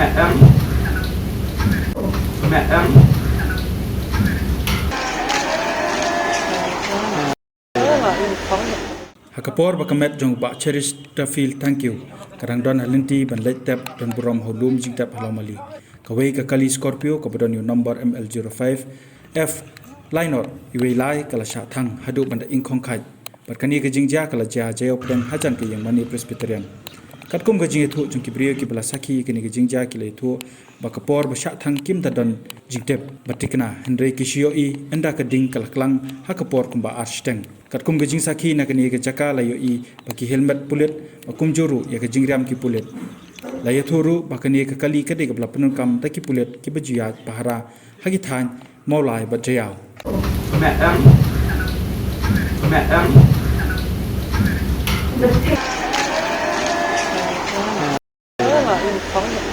mẹ em mẹ em Hakapor bakamet jong ba cherish tafil thank you karang don halinti ban late tap don buram holum jing tap halamali kawai ka kali Scorpio ka bodon your number ML05 F Linor iwe lai kala sha thang hadu banda Iingkhong khai barkani ka jingja kala Jaïaw pren hajan ke yang mani Presbyterian katkum ga jing thu jong kibriyo ki bala sakhi kini ga jingja ki le thu bakapor ba sha thang kim dadon jingtep batikna hendrei kisio i enda ka ding kala klang hakapor kumba arsteng katkum ga jing sakhi na kani ga jaka la yo i baki helmet pulit bakum joru ya ga jingram ki pulit la ya thuru bakani ka kali ka de ga bla pyndonkam ta ki pulit ki bajiya pahara hagi thain Mawlai Jaïaw mẹ em mẹ em Iingkhong